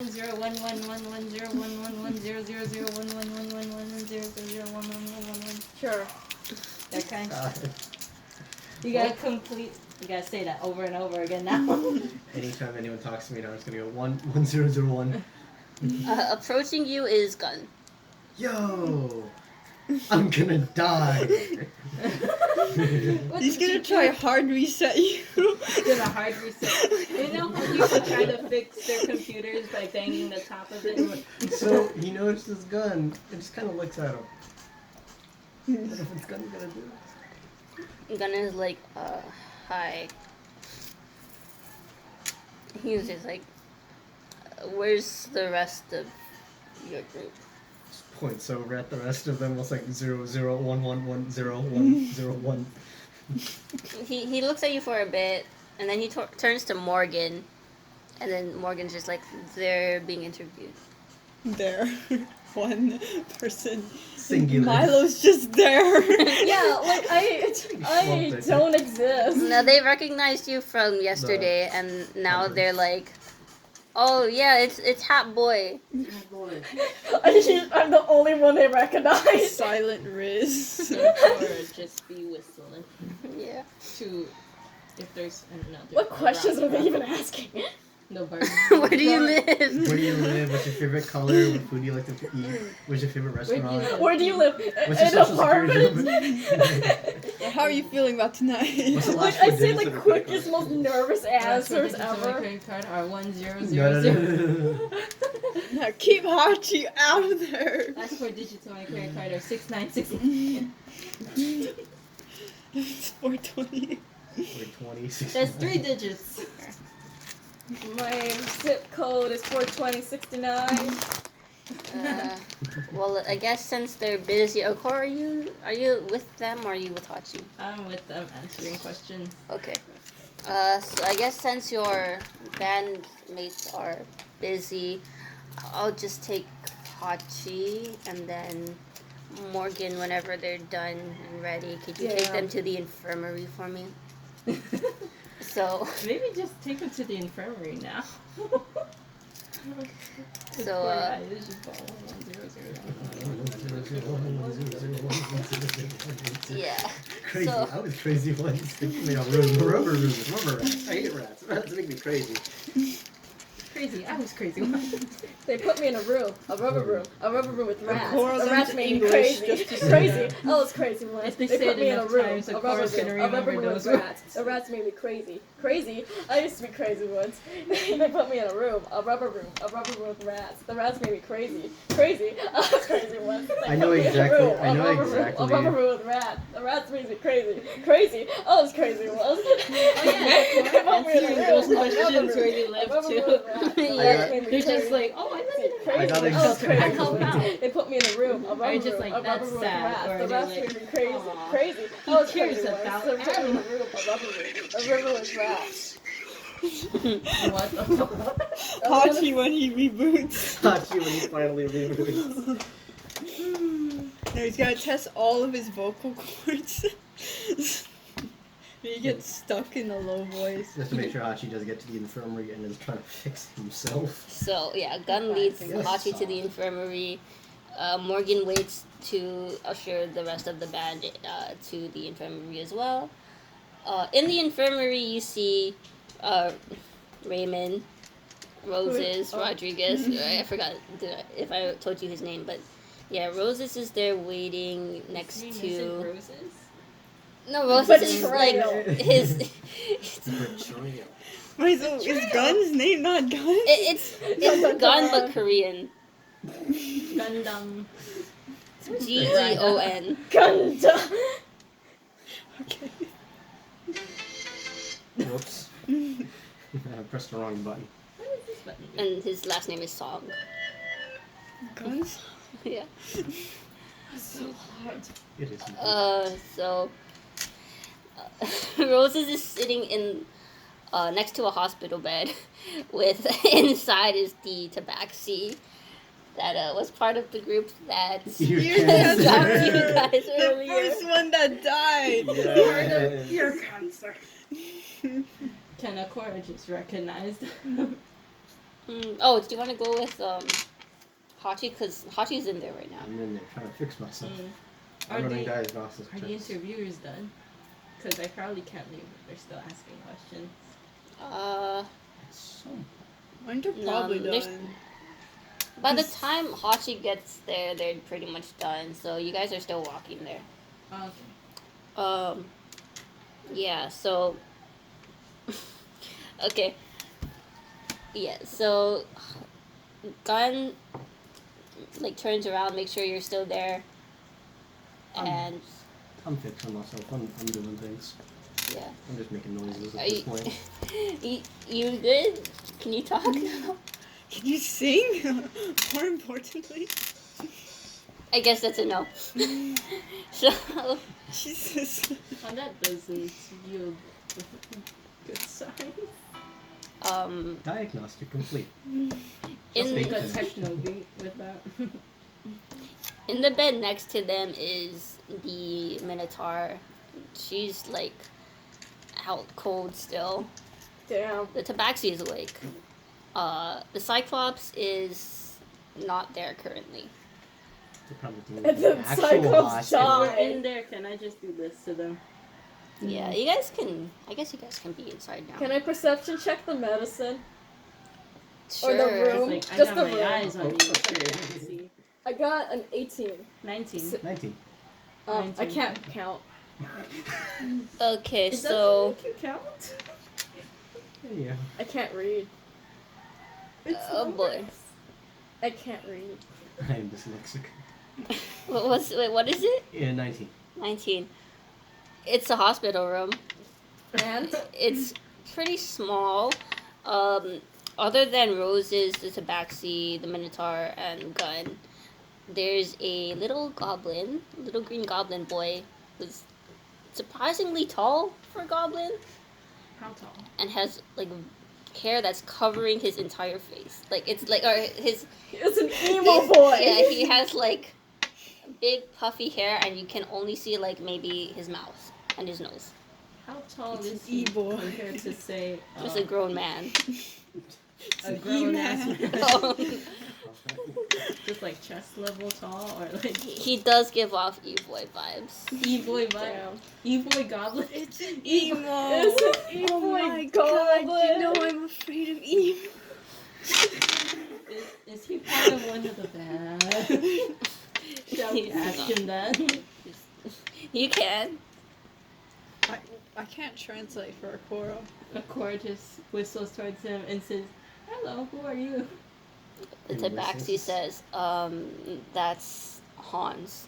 Sure. That kind. You gotta complete. You gotta say that over and over again now. Anytime anyone talks to me now, I'm just gonna go 1001. Approaching you is Gun. Yo, I'm gonna die. He's gonna try hard reset you. Gonna hard reset. You know how people try to fix their computers by banging the top of it? So he noticed his gun and just kind of looks at him. What if his gun's gonna do? Gun is like, hi. He's just like, where's the rest of your group? Just points over at the rest of them. It's like 001110101. He looks at you for a bit, and then he turns to Morgan, and then Morgan's just like, they're being interviewed. There. One person. Singular. Milo's just there. Yeah, like I don't exist. Now they recognized you from yesterday, and now they're like, oh yeah, it's Hat Boy. I'm the only one they recognize. Silent Riz. Or just be whistling. Yeah. If there's another. What questions are they even asking? No birds. Where do you live? Where do you live? What's your favorite color? What food do you like to eat? What's your favorite restaurant? Where do you live? What's your In an social security apartment? How are you feeling about tonight? What's the Like last I food say, dinner the to quickest, most nervous answers My ever. credit card are 1000. No. Now keep Hachi out of there. Last 4 digits of my credit card are 6960. It's 420. 420. That's 3 digits. My zip code is 42069. Well, I guess since they're busy, Okor, are you with them or are you with Hachi? I'm with them answering questions. Okay. So I guess since your bandmates are busy, I'll just take Hachi and then Morgan whenever they're done and ready. Could you take them to the infirmary for me? So Maybe just take them to the infirmary now. Yeah. Crazy. So- I was crazy once. They put me on rubber rooms. Rubber rats. I hate rats. Rats make me crazy. Crazy. I was crazy once. They put me in a room with rats. Coral The rats learned made me English crazy. just to say Crazy. that. I was crazy once. If they They say put it me in a enough room. times, A of rubber course room. gonna A rubber remember room with those rats. The rats made me crazy. Crazy. I used to be crazy once. They put me in a room. A rubber room with rats. The rats made me crazy. Crazy. I was crazy once. They I know put me in a exactly- room. I know A rubber room. exactly. A rubber room with rats. The rats made me crazy. Crazy. I was crazy once. Oh yeah, They put me in a answering room. those A rubber questions room. where you A live rubber room too. with rats. The Yeah. rats made me They're just crazy. like, oh, I live in Crazy. I got I was exactly- crazy. I help out. They put me in a room, a rubber just room, like, a rubber that's room with sad, rats. or The they're rats like, made me crazy. aw. Crazy. He I was cares crazy once. about They put me in a animals. room, a rubber with rats. What the fuck? Hachi when he reboots. Hachi when he finally reboots. No, he's gotta test all of his vocal cords. He gets stuck in a low voice. Just to make sure Hachi does get to the infirmary and is trying to fix himself. So yeah, Gun leads Yes. Hachi to the infirmary. Morgan waits to usher the rest of the band to the infirmary as well. In the infirmary, you see Raymond, Roses, Rodriguez. I forgot if I told you his name, but yeah, Roses is there waiting next to. Roses? No, Roses is like Betrayal. his. Betrayal. Wait, so is Gun's name not Gun? It's Gun but Korean. Gundam. Geon. Gundam. Okay. Whoops. I pressed the wrong button. What is this button? And his last name is Song. Guns? Yeah. So hard. It is. So Roses is sitting in next to a hospital bed with inside is the tabaxi that was part of the group that Ear cancer. got you guys The earlier. first one that died. Yes. Ear cancer. Can Akora just recognize Oh, do you want to go with Hachi? Because Hachi's in there right now. I'm in there trying to fix myself. Are I'm running the diagnosis are the checks. interviewers done? Because I probably can't leave if they're still asking questions. Some. Mine are No, probably there's- done. By the This- time Hachi gets there, they're pretty much done. So you guys are still walking there. Okay. Yeah. So. Okay. Yeah. So, Gun, like turns around, make sure you're still there, and I'm fixing myself. I'm doing things. yeah. I'm just making noises Are at this you, point. you good? Can you talk? Can you sing? More importantly. I guess that's a no. So, Jesus. Oh, that doesn't yield good signs. Diagnostic complete. in Just A techno beat with that. in the bed next to them is the Minotaur. She's like out cold still. Damn. The Tabaxi is awake. The Cyclops is not there currently. They're probably doing And the an actual Cyclops hospital. died. We're in there. Can I just do this to them? Yeah, you guys can. I guess you guys can be inside now. Can I perception check the medicine? Sure. Or the room? It's like, I Just got the my room. eyes on you. Okay. So I can see. I got an 18. 19. 19. I 19. can't count. Okay, It so doesn't make you count. Yeah. I can't read. oh boy, I can't read. I am dyslexic. what is it? Yeah, 19. 19. It's a hospital room. And It's pretty small. Other than Roses, the Tabaxi, the Minotaur, and Gun, there's a little green goblin boy who's surprisingly tall for a goblin How tall? and has like hair that's covering his entire face. Like it's like or his it's an emo boy. yeah, he has like big puffy hair and you can only see like maybe his mouth and his nose. How tall It's is an he e-boy. compared to say Just a grown man. a grown ass E-man. man? Just like chest level tall or like He does give off E-boy vibes. e-boy vibe? Damn. E-boy goblin? It's an emo. It's an emo Oh my goblin. god, you know I'm afraid of emo. Is he part of one of the bad? Shall we He's ask not. him that? You can. I can't translate for a Koro. Akora just whistles towards him and says, "Hello, who are you?" The And Tabaxi listens. says, that's Hans.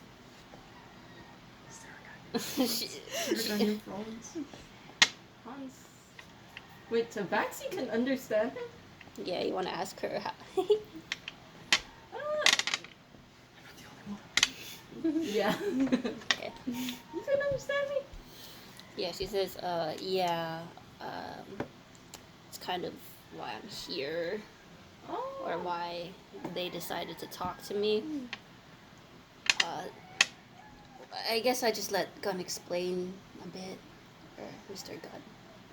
She- Hans. Wait, Tabaxi can understand him? yeah, you want to ask her how. Ah. Yeah. Okay. You can understand me? Yeah, she says, yeah, it's kind of why I'm here, Oh. or why they decided to talk to me. I guess I just let Gun explain a bit, or Mr. Gun.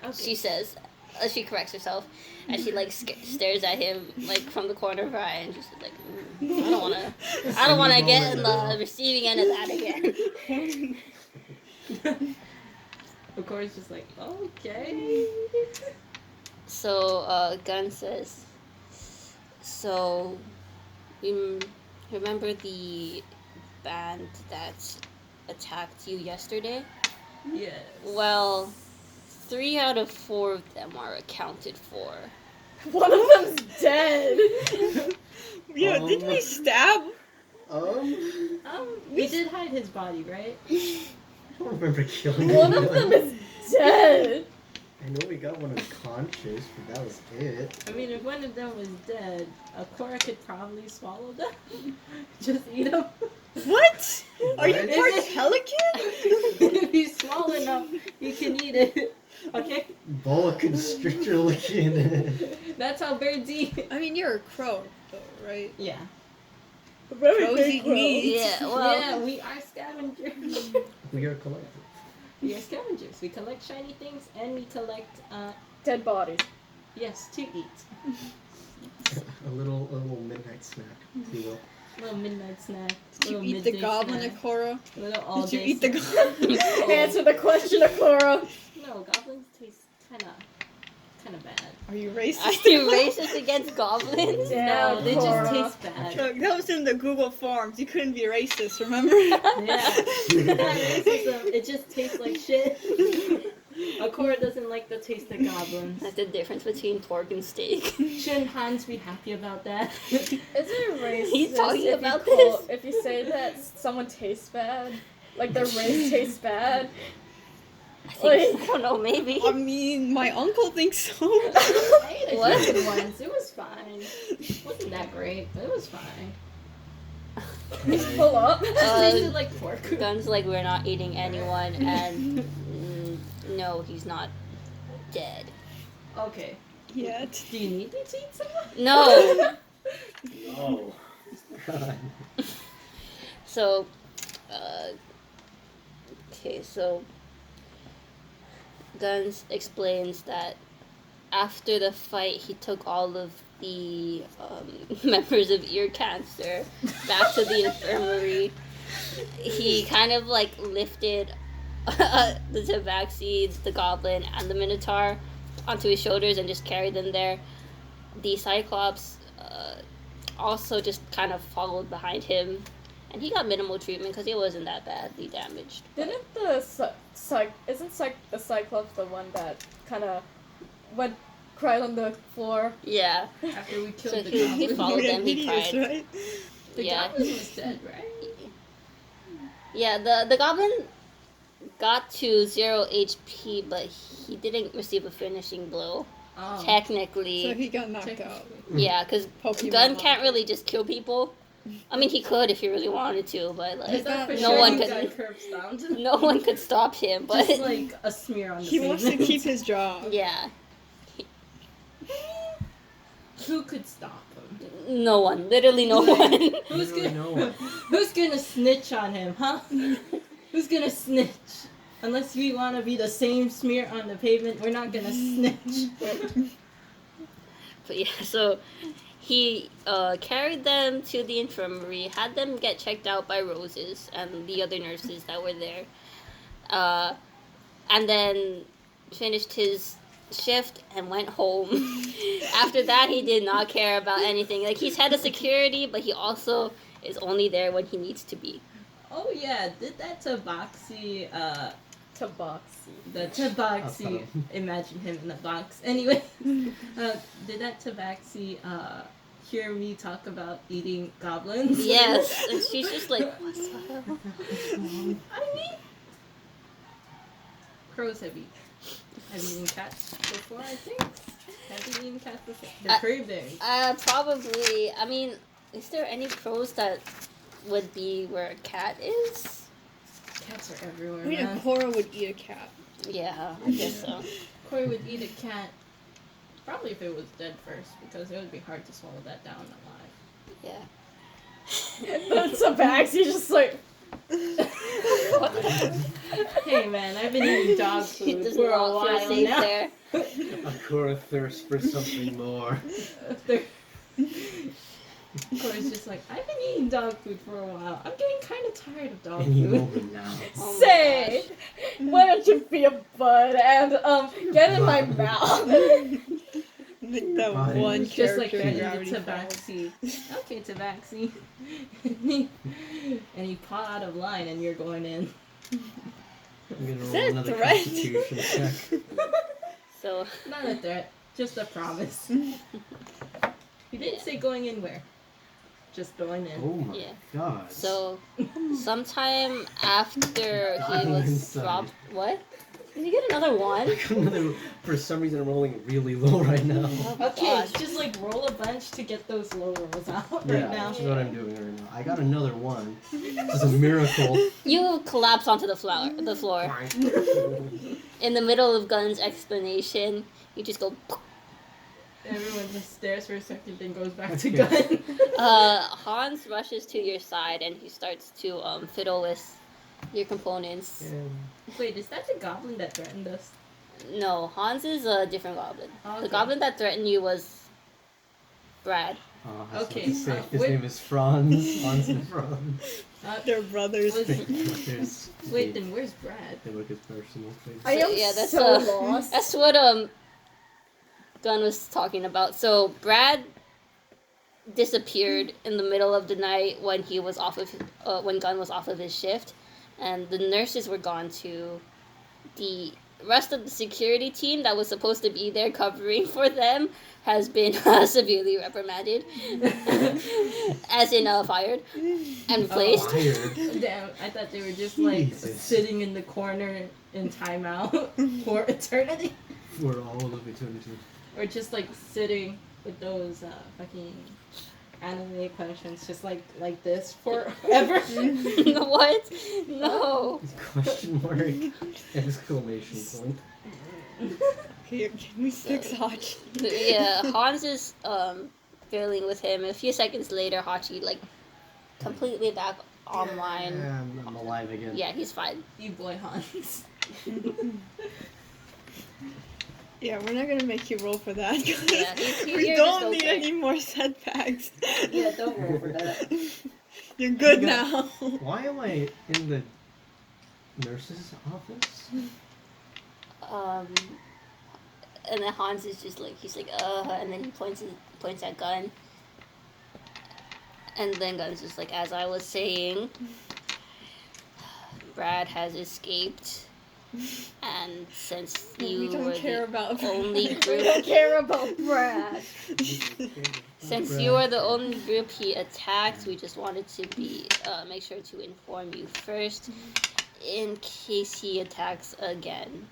Okay. She says, she corrects herself, and she like stares at him like from the corner of her eye, and she's like, I don't wanna get in the receiving end of that again. Akora's just like, okay. So Gun says, so you remember the band that attacked you yesterday? Yes. Well, 3 out of 4 of them are accounted for. One of them's dead. Yeah, didn't we stab? We did hide his body, right? I don't remember killing One of anyone. them is dead. I know we got one unconscious, but that was it. I mean, if one of them was dead, Akora could probably swallow them. Just eat them. What? Are you What? part pelican? If he's small enough, you can eat it. Okay? Boa constrictor looking. That's how birds eat. I mean, you're a crow, though, right? Yeah. Very Crows big eat crow. meat. Yeah, well, Yeah, we are scavengers. We are collective. We are scavengers. We collect shiny things and we collect, Dead bodies. yes, to eat. A little midnight snack, if you will. Little midnight snack. Did you Little eat the midday goblin, snack. Akora? Little all Did you day eat the snack. goblin? Answer the question, Akora. No, goblins taste kinda bad. Are you Are racist? you racist against goblins? Yeah, No, they just Cora. taste bad. Look, that was in the Google Forms. You couldn't be racist, remember? Yeah. Not racism. It just tastes like shit. Akora doesn't like the taste of goblins. That's the difference between pork and steak. Shouldn't Hans be happy about that? Is it racist He's talking if about you call, this. if you say that someone tastes bad? Like their race tastes bad? I think, I don't know, maybe. I mean, my uncle thinks so. I ate a What? chicken once. It was fine. It wasn't that great, but it was fine. Just pull up. It just tasted like pork. Guns like we're not eating anyone, and no, he's not dead. Okay. Yet. Do you need me to eat someone? No. Oh. God. So, okay, so Guns explains that after the fight, he took all of the members of ear cancer back to the infirmary. He kind of like lifted the Tabaxi, the Goblin, and the Minotaur onto his shoulders and just carried them there. The Cyclops also just kind of followed behind him, and he got minimal treatment because he wasn't that badly damaged. Didn't the the Cyclops the one that kind of went cried on the floor? Yeah, After we killed so the he goblin. followed them, he Hideous, cried. right? The Yeah. goblin was dead, right? Yeah, the Goblin got to 0 HP, but he didn't receive a finishing blow. Oh. Technically. So he got knocked out. Yeah, because Pokemon Gun Mom. can't really just kill people. I mean, he could if he really wanted to, but I like thought for No sure one you could- got curb stomped. no one could stop him. But Just like a smear on the He wants to pavement. keep his job. yeah, Who could stop him? no one, literally no one. Who's Really gonna no one. Who's gonna snitch on him, huh? Who's gonna snitch? Unless we want to be the same smear on the pavement, we're not gonna snitch. But yeah, so he carried them to the infirmary, had them get checked out by Roses and the other nurses that were there, and then finished his shift and went home. After that, he did not care about anything. Like, he's head of security, but he also is only there when he needs to be. Oh yeah, did that Tabaxi, Tabaxi. the Tabaxi, Awesome. imagine him in a box. Anyway, did that Tabaxi, hear me talk about eating goblins? Yes, and she's just like, what's up? I mean, crows have eaten cats before, I think. Have you eaten cats before? They're pretty big. Probably. I mean, is there any crows that would be where a cat is? Cats are everywhere, I mean, man. Akora would eat a cat. Yeah, I guess so. Corey would eat a cat, probably if it was dead first, because it would be hard to swallow that down alive. Yeah. Tabaxi just like. Hey man, I've been eating dog He food does for a not feel while safe now. there. Akora thirsts for something more. Corey's just like, I've been eating dog food for a while. I'm getting kind of tired of dog Any food. moment now. Oh my Say, gosh. why don't you be a bud and get in my mouth? Like that Fine. one It's just like character in that Gravity Falls. Tabaxi. Okay, Tabaxi. And you paw out of line and you're going in. I'm gonna roll that a another threat? constitution check. So, Not a threat, just a promise. He didn't say going in where. Just going in. Oh my Yeah. god. so sometime after he I'm was inside. dropped. What? Did you get another one? For some reason, I'm rolling really low right now. Oh my Okay, gosh. just like roll a bunch to get those low rolls out Yeah, right now. which is what I'm doing right now. I got another one. This is a miracle. You collapse onto the floor. In the middle of Gun's explanation, you just go. Everyone just stares for a second, then goes back to gun. Hans rushes to your side and he starts to fiddle with your components. Wait, is that the goblin that threatened us? No, Hans is a different goblin. The Okay. goblin that threatened you was Brad. Oh, I was Okay, about to say, his wait. name is Franz. Franz and Franz. They're brothers. There's Wait, then where's Brad? They look his personal face. I am Yeah, that's, so lost. That's what Gunn was talking about. So Brad disappeared in the middle of the night when he was off of when Gunn was off of his shift, and the nurses were gone too. The rest of the security team that was supposed to be there covering for them has been severely reprimanded, as in fired and replaced. Fired. Damn, I thought they were just like Jesus. sitting in the corner in timeout for eternity. For all of eternity. Or just like sitting with those fucking anime questions just like this forever. What? No. Question mark. Exclamation point. Here, give me 6 hot. Yeah, Hans is dealing with him. A few seconds later, Hachi like completely back online. Yeah, I'm alive again. Yeah, he's fine. You boy Hans. Yeah, we're not gonna make you roll for that. Yeah, We you're don't just need okay. any more setbacks. Yeah, don't roll for that. You're good Yeah. now. Why am I in the nurse's office? And then Hans is just like he's like and then he points at Gunn. And then Gunn's just like, as I was saying, Brad has escaped, and since We you don't were care the about only I group, don't care about Brad. since you were the only group he attacked, we just wanted to make sure to inform you first, in case he attacks again.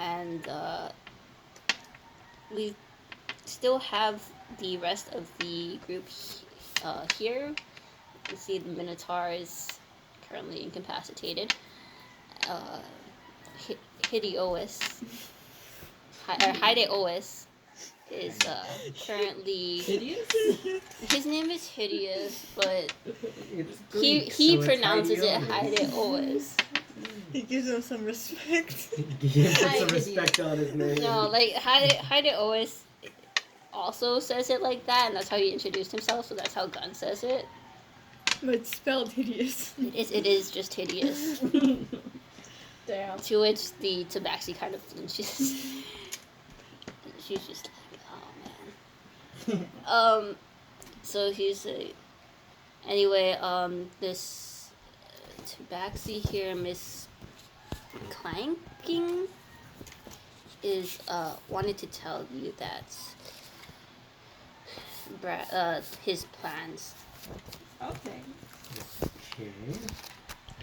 And we still have the rest of the group here. You see the Minotaur is currently incapacitated. Hideous is currently. Hideous? His name is Hideous, but It's he Greek, he so it's pronounces it Hideous. Hideous. He gives him some respect. He puts Hi, some respect on his name. No, like Hideous also says it like that, and that's how he introduced himself. So that's how Gunn says it. But it's spelled hideous. It is just Hideous. Damn. To which the Tabaxi kind of flinches. She's just like, oh man. So he's like, anyway, this Tabaxi here, Miss Clanking, is wanted to tell you that his plans. Okay. Okay.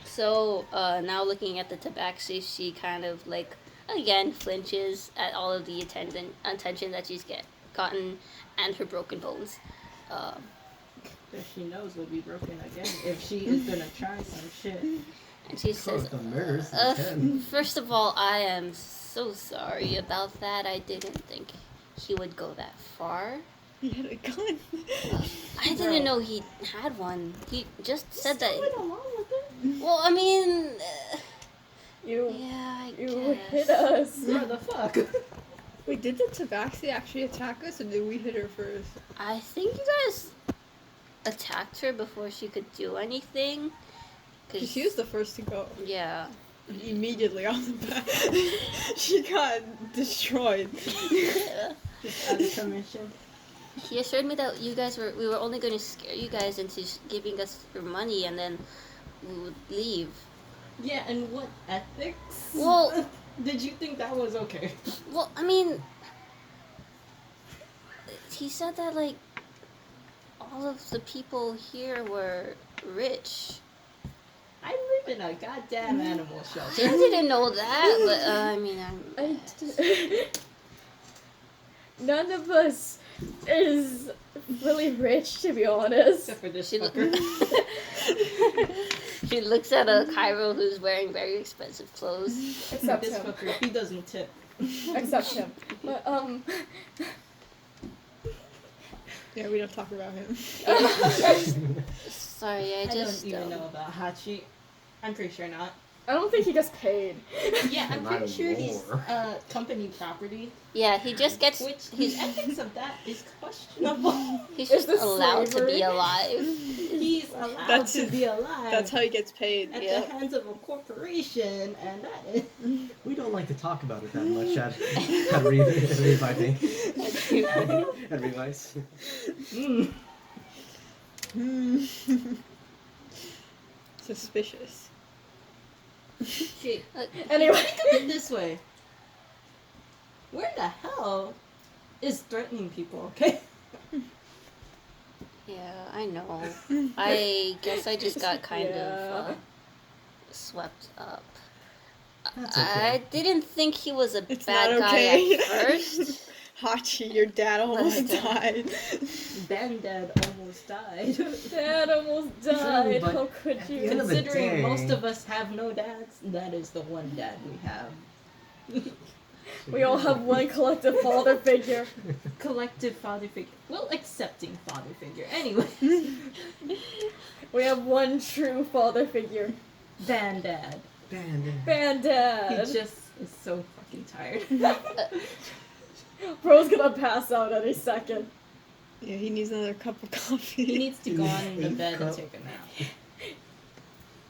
So now looking at the Tabaxi, she kind of like again flinches at all of the attention that she's gotten and her broken bones. But she knows will be broken again if she is gonna try some shit. And she says, the murders in 10. first of all, I am so sorry about that. I didn't think he would go that far. He had a gun. I didn't know he had one. He just said that. Went along with it. Well, I mean, You yeah, I you guess. hit us. What the fuck? Wait, did the Tabaxi actually attack us, or did we hit her first? I think you guys attacked her before she could do anything. Because she was the first to go. Yeah. Immediately off the bat. She got destroyed. Just out of commission. He assured me that we were only going to scare you guys into giving us your money, and then we would leave. Yeah, and what ethics? Well, did you think that was okay? well, I mean, he said that like all of the people here were rich. I live in a goddamn animal I shelter. didn't know that, but I mean, None of us is really rich, to be honest. Except for this She, fucker. she looks at a Cairo who's wearing very expensive clothes. Except This him. fucker, he doesn't tip. Except him. But, Yeah, we don't talk about him. Sorry, I I just don't even know about Hachi. I'm pretty sure not. I don't think he gets paid. Yeah, I'm Not pretty sure he's anymore. company property, Yeah, he just gets. which his ethics of that is questionable. He's Is just this allowed to slavery? be alive. He's allowed That's- to be alive. That's how he gets paid. at Yep. the hands of a corporation, and that is. We don't like to talk about it that much at Revive, I think. At Revise. Mm. Suspicious. Okay, Anyway. think of it this way. Where the hell is threatening people? Okay. Yeah, I know. I guess I just got kind of Yeah. swept up. That's I okay. didn't think he was a It's bad not guy okay. at first. Hachi, your dad almost But- died. Bandad almost died. Dad almost died. but How could at the you? end of the Considering day- most of us have no dads, that is the one dad we have. We all have one collective father figure. Collective father figure. Well, accepting father figure. Anyway. We have one true father figure. Bandad. Bandit. He Bandad. just is so fucking tired. Bro's gonna pass out any second. Yeah, he needs another cup of coffee. He needs to go on in the Eight bed and cup. take a nap.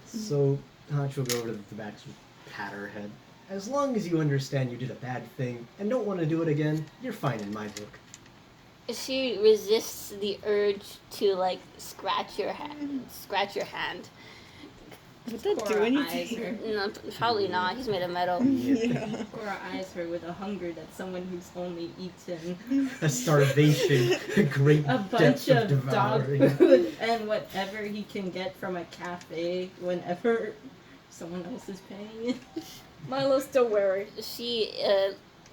So Hachi will go over to the back and pat her head. As long as you understand you did a bad thing and don't want to do it again, you're fine in my book. She resists the urge to like scratch your hand. Would that do Cora eyes anything? her. No, probably not. He's made of metal. Yeah. Cora eyes her with a hunger that someone who's only eaten A starvation, a great a depth bunch of of dog devouring. food and whatever he can get from a cafe whenever someone else is paying it. Milo's still wary. She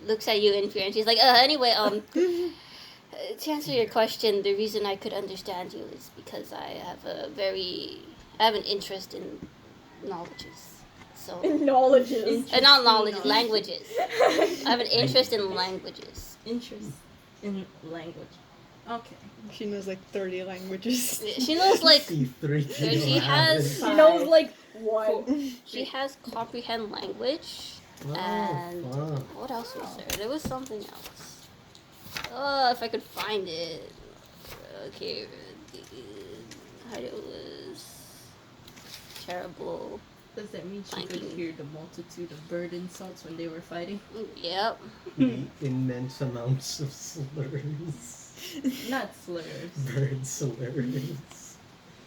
looks at you in fear and she's like, anyway, to answer your question, the reason I could understand you is because I have an interest in knowledges. So, Knowledges. not knowledge, Knowledge. languages. I have an interest in languages. Interest in language. Okay. She knows like 30 languages. She knows like C3 she has- She knows like one. she has comprehend language. And fun. what else was there? There was something else. If I could find it. Okay, it was terrible. Does that mean she could Flanking. hear the multitude of bird insults when they were fighting? Yep. The immense amounts of slurs. Not slurs. Bird slurs.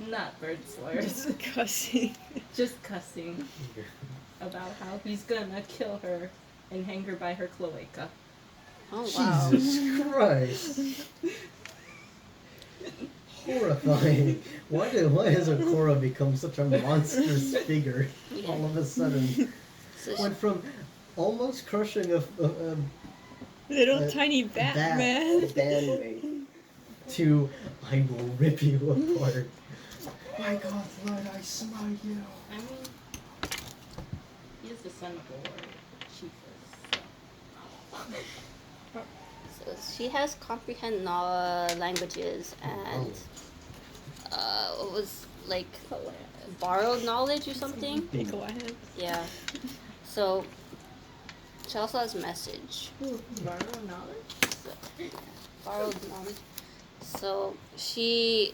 Not bird slurs. Just cussing. Just cussing about how he's gonna kill her and hang her by her cloaca. Oh wow. Jesus Christ. Horrifying. Why has Akora become such a monstrous figure Yeah. all of a sudden? So she- Went from almost crushing a Little tiny Batman. bandmate to I will rip you apart. My God, Lord, I smite you. I mean, he is the son of a warrior. Chiefess. So. So she has comprehend languages and what was like borrowed knowledge or something. Big land. Yeah. So she also has message. Borrow knowledge? So, borrowed knowledge. So she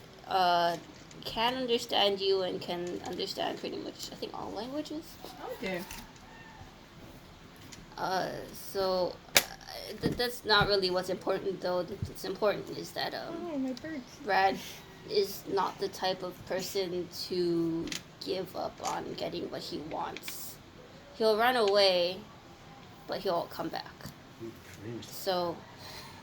can understand you and can understand pretty much I think all languages. Okay. So that's not really what's important though. What's important is that Oh, my birds. Brad is not the type of person to give up on getting what he wants. He'll run away, but he'll come back. So,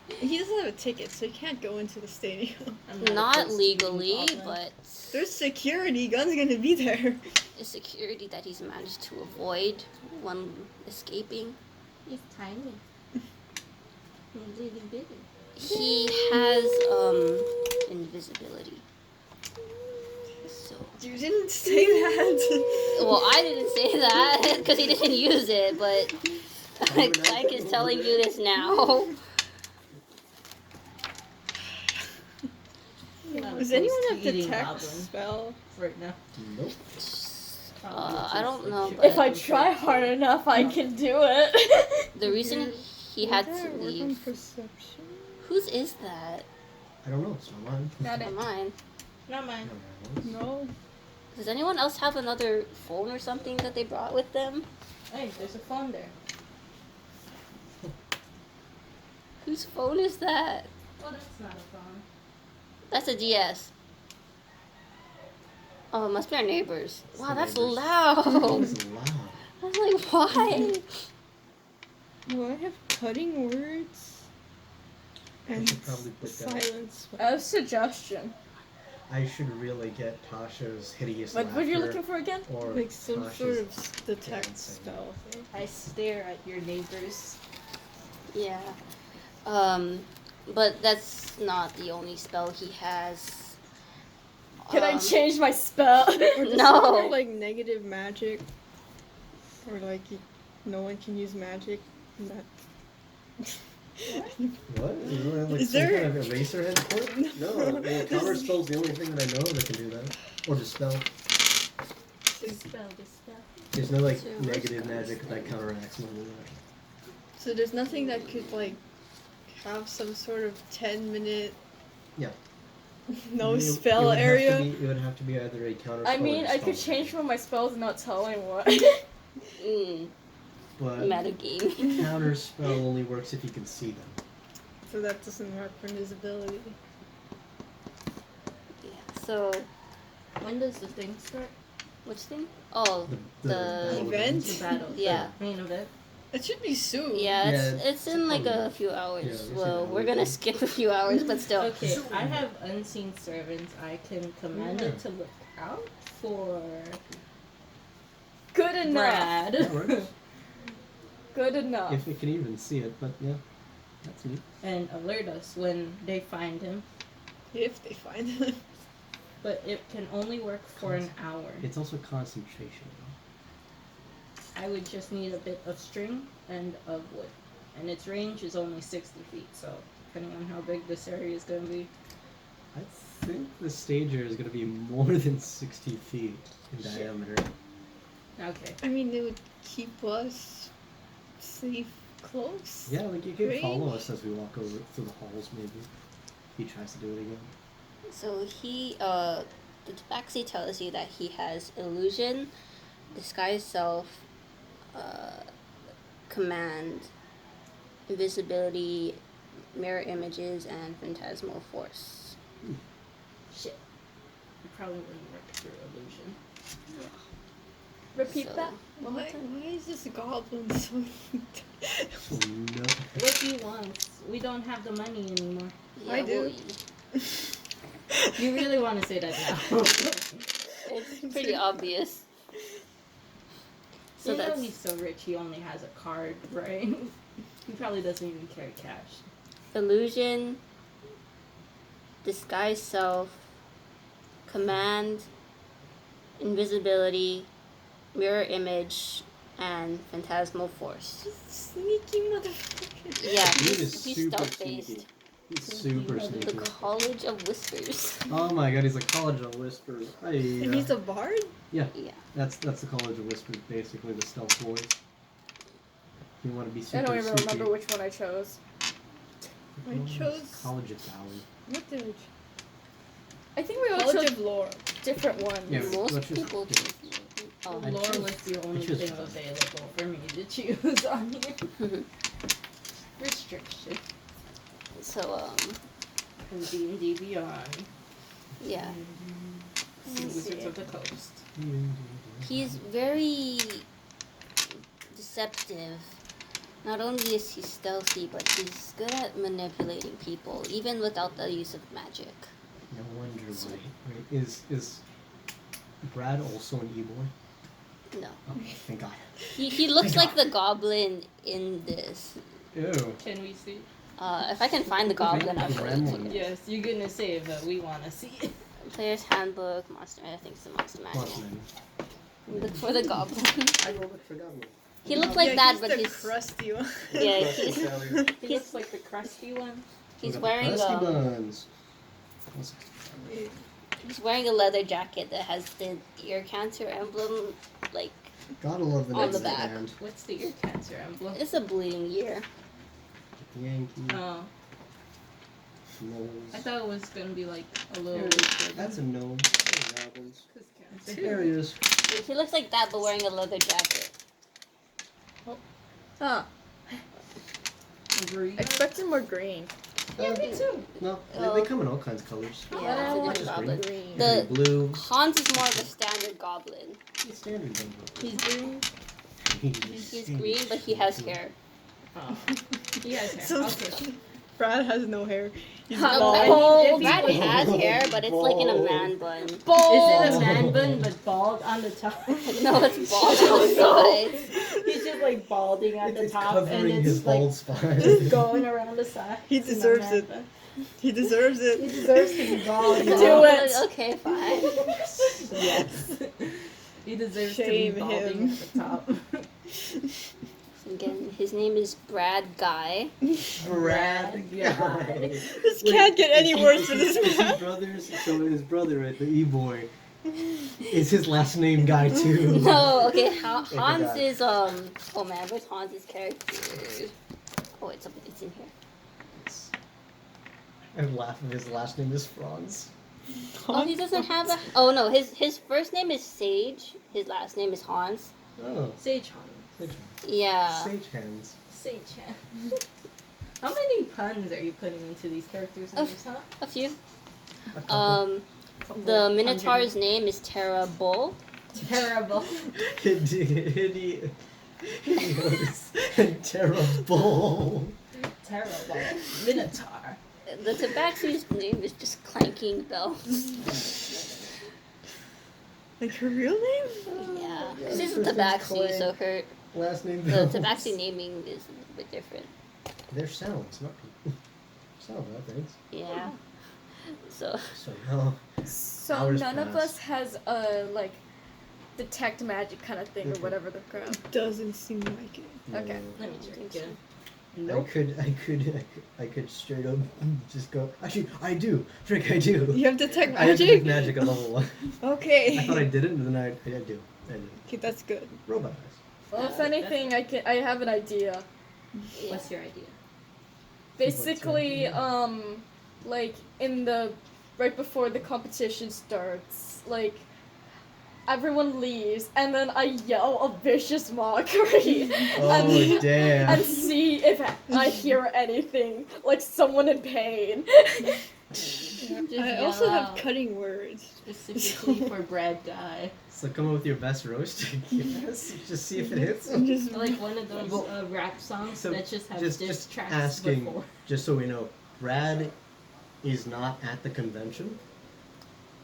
He doesn't have a ticket, so he can't go into the stadium. I'm not opposed to legally, being but There's security. Gun's gonna be there. the security that he's managed to avoid when escaping. He's tiny. He's really big. He has invisibility. So, You didn't say that. well, I didn't say that because he didn't use it, but Clank is telling you this now. Not Does opposed anyone to have eating detect goblins spell? right now? Nope. I don't know, But but If I try hard enough, I can do it. the reason he had to Work on leave. perception. Whose is that? I don't know. It's not mine. Not Not it. mine. Not mine. No. Does anyone else have another phone or something that they brought with them? Hey, there's a phone there. Whose phone is that? Oh, that's not a phone. That's a DS. Oh, it must be our neighbors. It's Wow, the that's neighbors. loud. It's loud. I was like, why? Well, I have cutting words. And should probably put that- silence. A suggestion. I should really get Tasha's hideous What laughter. you're looking for again? Or Like some Tasha's sort of detect dancing. spell. I stare at your neighbors. Yeah. But that's not the only spell he has. Can I change my spell? Or does No. someone have, like negative magic? Or like no one can use magic? And that... What? Isn't that like Is some there- kind of eraser head for it? No, well, counter spell's the only thing that I know that can do that. Or dispel. Dispel. There's no like So where's negative Gun's magic that thing? counteracts normal magic. So there's nothing that could like have some sort of 10-minute Yeah. no It- spell it would have to area. be- it would have to be either a counter I spell mean, or I could dispel. change one of my spells and not tell anyone. But Metagame. counter spell only works if you can see them. So that doesn't work for invisibility. Yeah, so, When does the thing start? which thing? Oh, The the battle event? The battle. Yeah. The main event. It should be soon. yeah, Yeah, it's in like probably- a few hours. yeah, it's Well, in we're hours. gonna skip a few hours, but still. Okay, I have unseen servants. I can command it to look out for Good enough. Brad. That works. Good enough. If it can even see it, but yeah. That's neat. and alert us when they find him. If they find him. But it can only work for an hour. It's also concentration. I would just need a bit of string and of wood. And its range is only 60 feet, so depending on how big this area is going to be. I think the stage area is going to be more than 60 feet in Shit. diameter. Okay. I mean, they would keep us safe close. Yeah, like you could Range? follow us as we walk over through the halls, maybe. If he tries to do it again. So the tabaxi tells you that he has illusion, disguise self, command, invisibility, mirror images, and phantasmal force. Shit. It probably wouldn't work through illusion. Repeat So- that. Why is this goblin so... Oh no. What do you want? We don't have the money anymore. Yeah, I do. well, You really want to say that now? it's pretty obvious. So You know that's he's so rich he only has a card, right? He probably doesn't even carry cash. illusion, disguise self, command, invisibility, mirror image, and phantasmal force. Sneaky motherfucker. Yeah, Dude is he's super stealth sneaky. based. He's super The sneaky. College of Whispers. Oh my god, he's a College of Whispers. And he's a bard? Yeah. That's the College of Whispers, basically the stealth boys. You want to be super I don't even sneaky. remember which one I chose. I chose- College of Valley. What did I choose? I think we all College chose of Lore. different ones. Yeah. Most let's just- people yeah. choose. Oh. I Lore choose- was the only choose thing fun. available for me to choose on here. Restriction. So From D&D Beyond. yeah, The Wizards of the Coast. he's very deceptive. Not only is he stealthy, but he's good at manipulating people, even without the use of magic. No wonder why. Right? Is Brad also an e-boy? No, Oh, thank God. he looks like the goblin in this. Ew. Can we see? If I can find the goblin, I'll show it to Gremlin. you. Yes, you're gonna say it, but we wanna see it. Player's Handbook, Monster. I think it's the Monster Manual. Monster Manual. Look for the goblin. I rolled it for goblin. He looked like yeah, that, he's but the he's crusty one. yeah, he's He looks like the crusty one. he's Look at the wearing crusty buns. He's He's wearing a leather jacket that has the ear cancer emblem, like, Gotta love the On name the of the back. band. What's the ear cancer emblem? it's a bleeding ear. Yankee. Oh, Moles. I thought it was gonna be like a little. That's a gnome. Those goblins. cancer. There he is. He looks like that, but wearing a leather jacket. Huh. Green. Expected more green. Yeah, me too. No, Oh. they come in all kinds of colors. Yeah, But I it's a want different green. goblin. green. The- Blue. Hans is more of a standard goblin. He's standard gnome. He's green. He's green, but he has hair. Oh, he has hair. So Okay. Brad has no hair. He's Huh. bald. Bald. Brad has hair, but it's like in a Bald. man bun. Is Bald. it a man bun but bald on the top? No, it's bald on the sides. He's just like balding at the It's top and covering it's his like bald spine. just going around the side. He deserves it. He deserves He it. deserves to be bald. Do now. it. Okay, fine. Yes. He deserves Shame to be balding him. at the top. Again, his name is Brad Guy. Brad guy. This can't get any worse than this His man. brothers, so his brother, right, the E-boy, is his last name Guy too. No, okay, Hans forgot. is, oh man, where's Hans's character? Oh, it's in here. I laugh if his last name is Franz. Oh, he doesn't have a, oh no, his first name is Sage, his last name is Hans. Oh, Sage Han. sage, Yeah. sage hands. Sage Han. How many puns are you putting into these characters' names, huh? A few. A couple. The Minotaur's name is Terra Bull. Terrible. Hideous. Terrible. Terrible. Minotaur. The Tabaxi's name is just Clanking Bells. Like her real name? Yeah. Yeah, She's a first name's Tabaxi, Clank. so her Last name the Bells. Tabaxi naming is a bit different. They're sounds, not people. Sound that things. Yeah. So So no. So Hours none of pass. us has a like detect magic kind of thing or whatever the crap. Doesn't seem like it. Okay. Let me check think again. I could straight up just go. Actually, I do. Frick, I do. You have detect I have detect magic? magic at level 1. Okay. I thought I didn't, and then I do. I do. Okay, that's good. Robot eyes. Well, if anything, I have an idea. What's your idea? Basically, like in the right before the competition starts, like everyone leaves, and then I yell a vicious mockery, Oh and, damn. and see if I hear anything, like someone in pain. I also have cutting words. Specifically for Brad Guy. So come up with your best roast. Yes. Just see if it hits. Just Like one of those Well, rap songs so that just have just diss tracks asking, before. just so we know, Brad is not at the convention,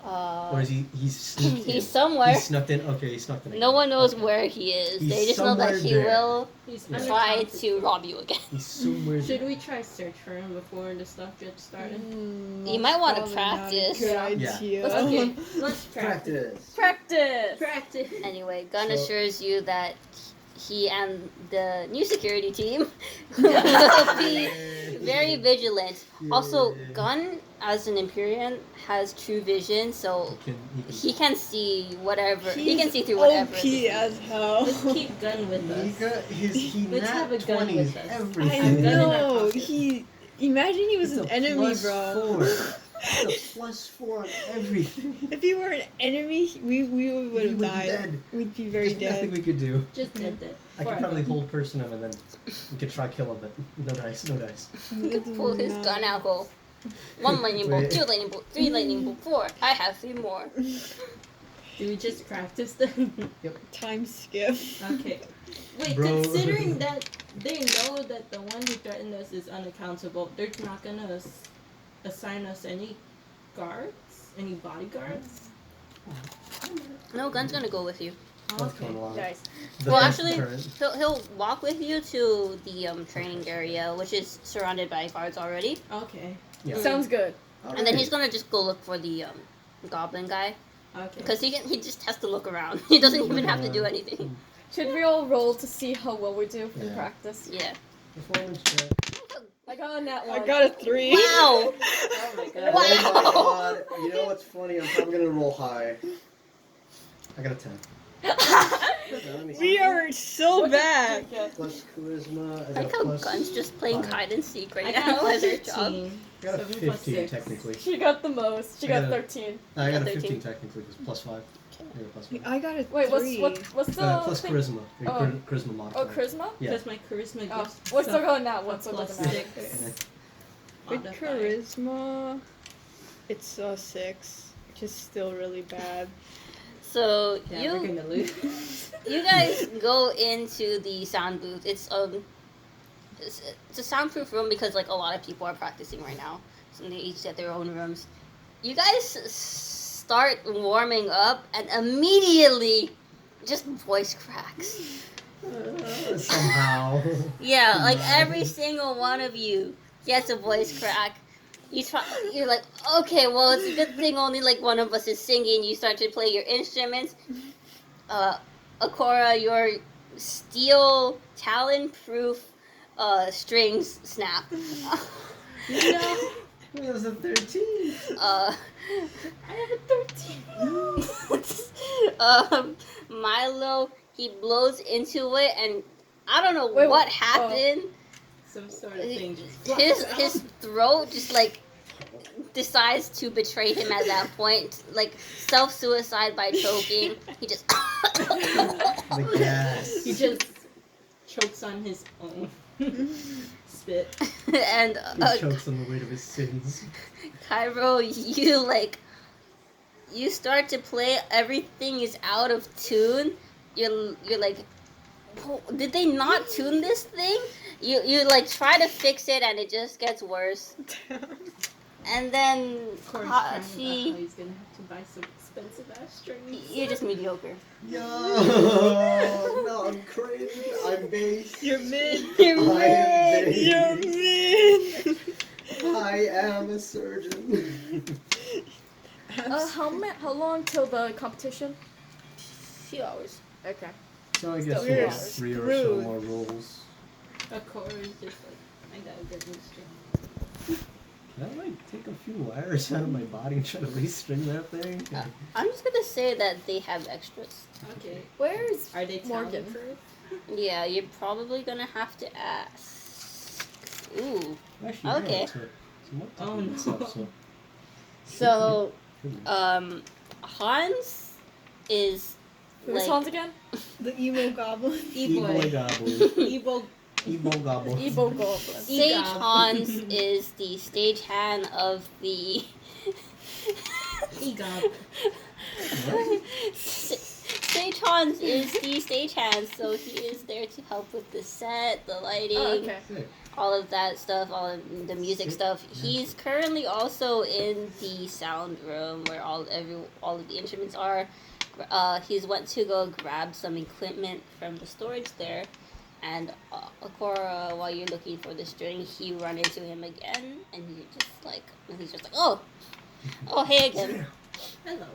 or is he? He's sneaked in. he's somewhere. He snuck in. Okay, he snuck in. No one knows Okay. where he is. He's They just know that somewhere he there. will He's Yeah. try unaccounted to for. rob you again. He's somewhere. Should we try search for him before the stuff gets started? You might wanna probably not a practice. Good Yeah. idea. Okay, let's practice. Practice. Practice. Anyway, Gunn So- assures you that he and the new security team will be very vigilant. Also, Yay. Gunn, as an Empyrean, has true vision, so He he can see whatever. He He's can see through whatever. OP as hell. Let's keep Gun with us. Nika, he Let's have a gun 20s with us. I everything. gun in our know. pocket. He. Imagine he was It's an a enemy, +4. bro. It's a +4 on everything. If he were an enemy, we would We have would be died. dead. We'd be very There's nothing dead. we could do. Just did that. I could probably hold person him and then we could try kill him, but no dice, no dice. He could pull his gun out, go 1 lightning bolt, Wait. 2 lightning bolt, 3 lightning bolt, 4. I have 3 more. Do we just practice then? Time skip. Okay. Wait, Bro. considering that they know that the one who threatened us is unaccountable, they're not gonna assign us any guards? Any bodyguards? No, Gunn's gonna go with you. What's going on? Nice. The Well, best actually, deterrent. he'll walk with you to the training area, which is surrounded by guards already. Okay. Yeah. Sounds good. And then he's gonna just go look for the goblin guy Okay. because he just has to look around. He doesn't even have to do anything. Should we all roll to see how well we do in Yeah. practice? Yeah. Performance check. I got a nat I one. got a 3. Wow. Oh my god. Wow. Oh my god. You know what's funny? I'm probably gonna roll high. I got a 10. Let me see. We are so bad. Plus charisma. I I got like a how plus Gun's just playing 5. hide and seek right I now got as her job. 13. I got a 7 plus 15 6. technically. She got the most. She I got got a- 13. I got a 13. 15 technically because plus 5. I got plus 5. I got a Wait, 3. what's the Plus thing? charisma. The Oh. charisma modifier. Oh, charisma? Yeah. Because my charisma Oh, gives what's still some- going nat one? a So it plus doesn't matter. 6 With modifier. charisma, it's a 6, which is still really bad. So Yeah, we're gonna lose. you guys go into the sound booth. It's a soundproof room because like a lot of people are practicing right now, so they each get their own rooms. You guys start warming up, and immediately, just voice cracks. Somehow. Yeah, like Nice. every single one of you gets a voice crack. You're like, okay, well, it's a good thing only like one of us is singing. You start to play your instruments. Akora, your steel talon-proof strings snap. No. It was a 13. I have a 13. Milo, he blows into it, and I don't know Wait, what oh. happened. Some sort of thing just His throat just like decides to betray him at that point, like self-suicide by choking. He just The gas. He just chokes on his own spit. and He chokes on the weight of his sins. Cairo, you start to play. Everything is out of tune. You're like, "Oh, did they not tune this thing?" You like try to fix it, and it just gets worse. And then Of course, Ha- crying about how she, he's gonna have to buy some expensive ass strings. you're just mediocre. Yo, no, I'm crazy. I'm base. You're mid. You're I am mid. You're base. mid. I am a surgeon. How long till the competition? Few hours. Okay. So I guess Still we have yours. 3 or so Rude. more rolls. Of course, just like, I gotta get new strings. Can I like take a few wires out of my body and try to restring that thing? I'm just gonna say that they have extras. Okay. Where's Are they Morgan? talent-proof? Yeah, you're probably gonna have to ask. Ooh. Actually, Okay. No, so what Oh, technique is no. up, so So, shouldn't- Hans is Who's like Hans again? The emo goblin. E-boy goblin. Ebo. E-boy goblin. Ebo Goblin. Sage Egob. Hans is the stagehand of the. Egob. Sage Hans is the stagehand, so he is there to help with the set, the lighting, Oh, okay. Sick. all of that stuff, all of the music stuff. He's currently also in the sound room where all of the instruments are. He's went to go grab some equipment from the storage there, and Akora, while you're looking for the string, you run into him again, and he's just like, oh, hey again. Hello.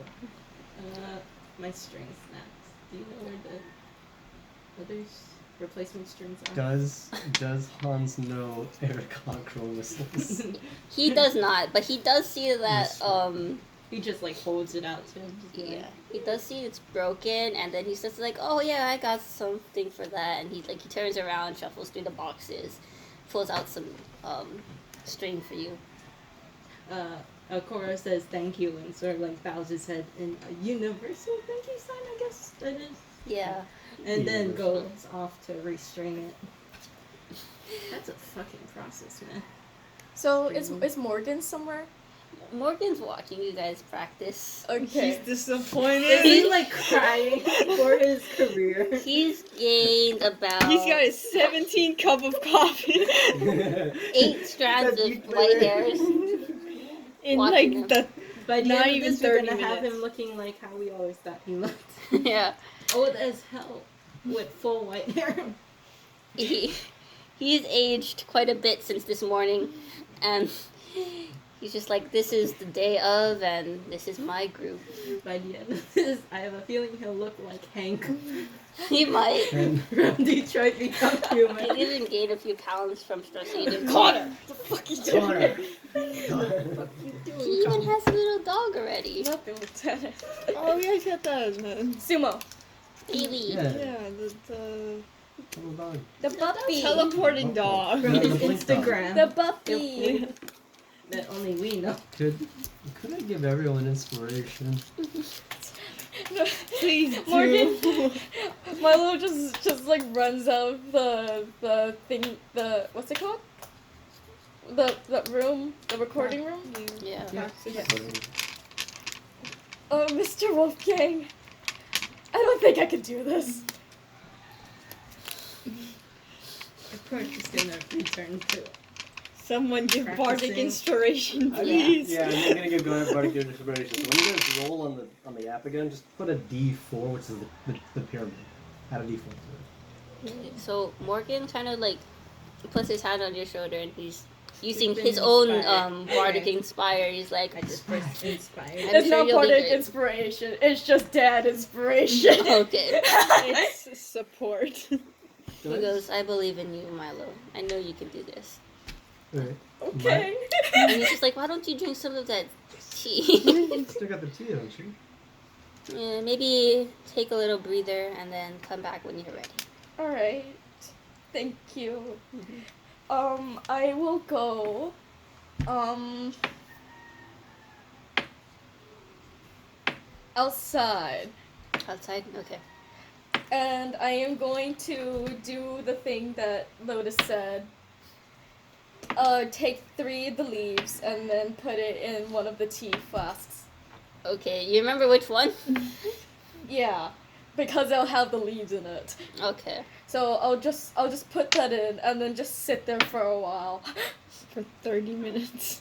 My string snaps. Do you know where the others replacement strings are? Does Hans know air cockroach whistles? He does not, but he does see that. Yes. He just like holds it out to him. Just be Yeah, like, he does see it's broken, and then he says like, "Oh yeah, I got something for that." And he turns around, shuffles through the boxes, pulls out some string for you. Akora says thank you and sort of like bows his head in a universal thank you sign, I guess that is. Yeah, And then Universal. goes off to restring it. That's a fucking process, man. So is Morgan somewhere? Morgan's watching you guys practice. He's Okay. Is disappointed. he like crying for his career? He's gained about He's got his 17 cup of coffee 8 strands That of you white play. hairs. in Watching him. like the. By the Not end of even this, we're 30 gonna have minutes. him looking like how we always thought he looked. Yeah, Old as hell, with full white hair. he's aged quite a bit since this morning, and He's just like, this is the day of, and this is my group. By the end of this, I have a feeling he'll look like Hank He might. And from Detroit Become He Human. even gained a few pounds from stress eating. Connor! The fuck you doing? Connor. He even has a little dog already. Nothing, Lieutenant. Oh, yeah, he's got that, man. Sumo. Baby. Yeah. Yeah, the Hold on. The puppy. teleporting dog. From Yeah, his the blink dog. Instagram. The puppy. That only we know. Could I give everyone inspiration? Please do. Morgan. Milo just like runs out of the thing, the what's it called? The room, the recording room. Yeah. Yeah. Oh, Mr. Wolfgang, I don't think I can do this. Of course, he's gonna return to Someone give bardic Practicing. inspiration, Yeah. please. Yeah, I'm gonna give Bardic good inspiration. So when you guys roll on the app again, just put a D4, which is the pyramid. Add a D4 to it. So Morgan kind of like puts his hand on your shoulder and he's using been his own inspired. bardic Okay. inspire. He's like, I just pressed inspired. I'm It's sure not you'll be bardic great. inspiration. It's just dad inspiration. Okay. It's support. He goes, I believe in you, Milo. I know you can do this. Alright. Okay. And he's just like, why don't you drink some of that tea? Still got the tea, don't you? Yeah, maybe take a little breather and then come back when you're ready. All right. Thank you. I will go. Outside. Outside? Okay. And I am going to do the thing that Lotus said. Take 3 of the leaves and then put it in one of the tea flasks. Okay, you remember which one? Yeah, because I'll have the leaves in it. Okay. So I'll just put that in and then just sit there for a while. For 30 minutes.